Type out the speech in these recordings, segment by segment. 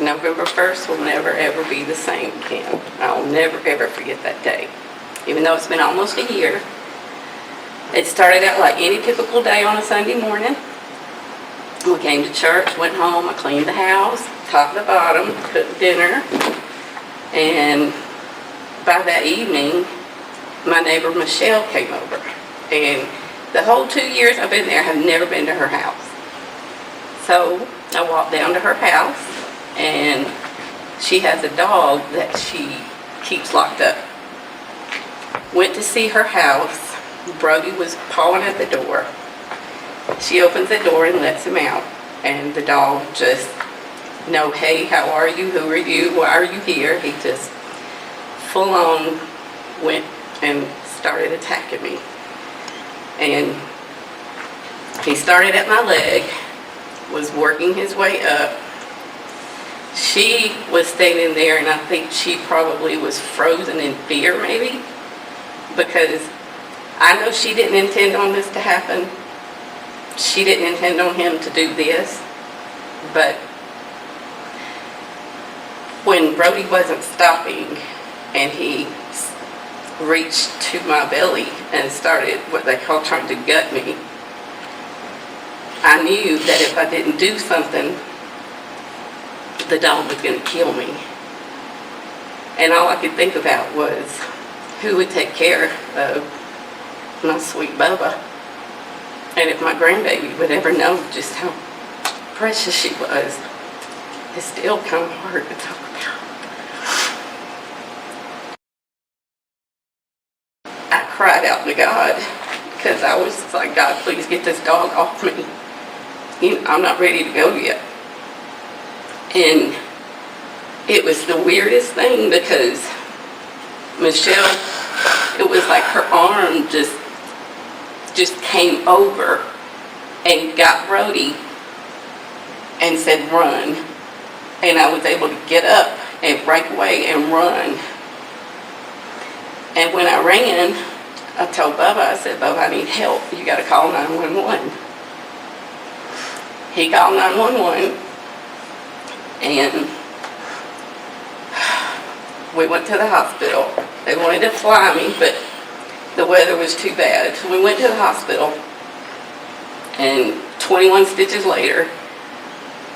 November 1st will never, ever be the same again. I'll never, ever forget that day. Even though it's been almost a year. It started out like any typical day on a Sunday morning. We came to church, went home, I cleaned the house, top to bottom, cooked dinner. And by that evening, my neighbor Michelle came over. And the whole 2 years I've been there, I have never been to her house. So I walked down to her house, and she has a dog that she keeps locked up. Went to see her house. Brody was pawing at the door. She opens the door and lets him out. And the dog just, no, hey, how are you? Who are you? Why are you here? He just full on went and started attacking me. And he started at my leg, was working his way up. She was standing there, and I think she probably was frozen in fear, maybe, because I know she didn't intend on this to happen. She didn't intend on him to do this, but when Brody wasn't stopping and he reached to my belly and started what they call trying to gut me, I knew that if I didn't do something, the dog was going to kill me. And all I could think about was who would take care of my sweet Bubba. And if my grandbaby would ever know just how precious she was, it's still kind of hard to talk about. I cried out to God because I was like, God, please get this dog off me. You know, I'm not ready to go yet. And it was the weirdest thing because Michelle, it was like her arm just came over and got Brody and said, run. And I was able to get up and break away and run. And when I ran, I told Bubba, I said, Bubba, I need help. You got to call 911. He called 911, and we went to the hospital. They wanted to fly me, but the weather was too bad. So we went to the hospital, and 21 stitches later,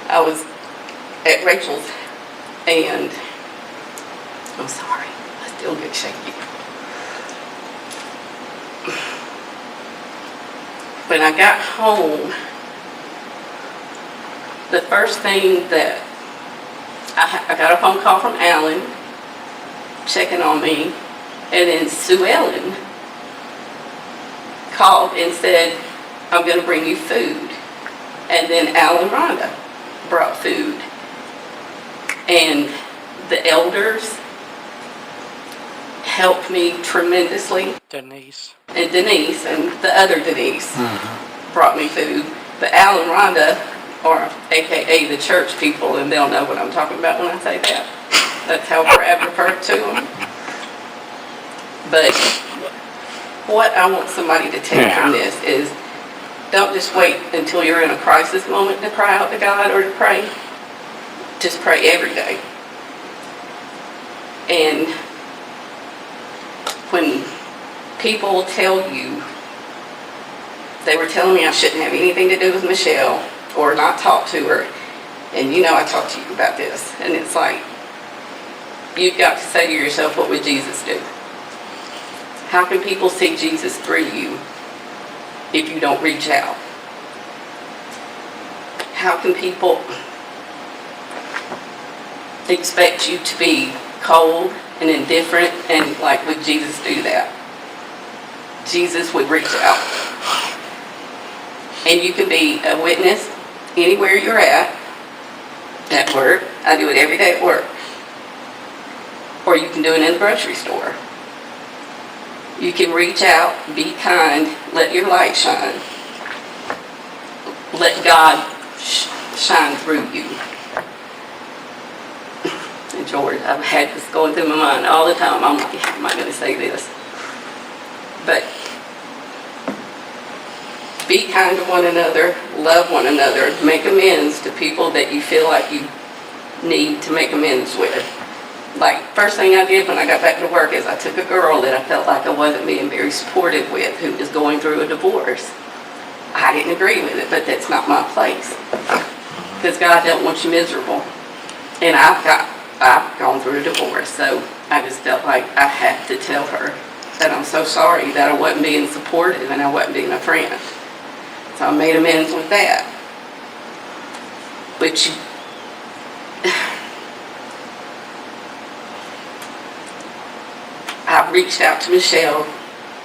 I was at Rachel's, and I'm sorry, I still get shaky. When I got home, the first thing that I got a phone call from Alan checking on me, and then Sue Ellen called and said, I'm going to bring you food. And then Alan Rhonda brought food. And the elders helped me tremendously. Denise. And Denise, and the other Denise, brought me food. But Alan Rhonda, or AKA the church people, and they'll know what I'm talking about when I say that. That's how Brad referred to them. But what I want somebody to take from this is, don't just wait until you're in a crisis moment to cry out to God or to pray. Just pray every day. And when people tell you, they were telling me I shouldn't have anything to do with Michelle or not talk to her, and you know I talked to you about this, and it's like, you've got to say to yourself, what would Jesus do? How can people see Jesus through you if you don't reach out? How can people expect you to be cold and indifferent, and like, would Jesus do that? Jesus would reach out. And you can be a witness anywhere you're at work. I do it every day at work. Or you can do it in the grocery store. You can reach out, be kind, let your light shine. Let God shine through you. And George, I've had this going through my mind all the time. I'm like, how am I going to say this? But be kind to one another, love one another, make amends to people that you feel like you need to make amends with. Like, first thing I did when I got back to work is I took a girl that I felt like I wasn't being very supportive with, who was going through a divorce. I didn't agree with it, but that's not my place. Because God don't want you miserable. And I've gone through a divorce, so I just felt like I had to tell her that I'm so sorry that I wasn't being supportive and I wasn't being a friend. So I made amends with that. Which, I reached out to Michelle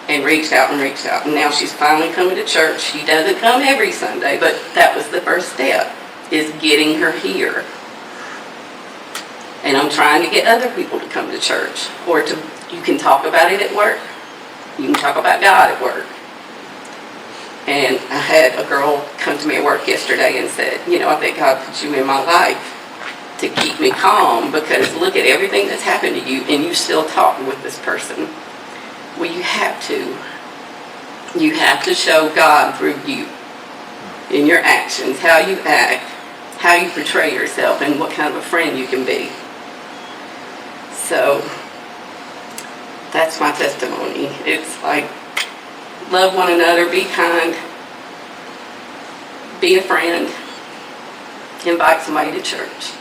and reached out, and now she's finally coming to church. She doesn't come every Sunday, but that was the first step, is getting her here. And I'm trying to get other people to come to church, or you can talk about it at work. You can talk about God at work. And I had a girl come to me at work yesterday and said, I think God put you in my life to keep me calm, because look at everything that's happened to you and you still talk with this person. Well, you have to. You have to show God through you, in your actions, how you act, how you portray yourself, and what kind of a friend you can be. So, that's my testimony. It's like, love one another, be kind, be a friend, invite somebody to church.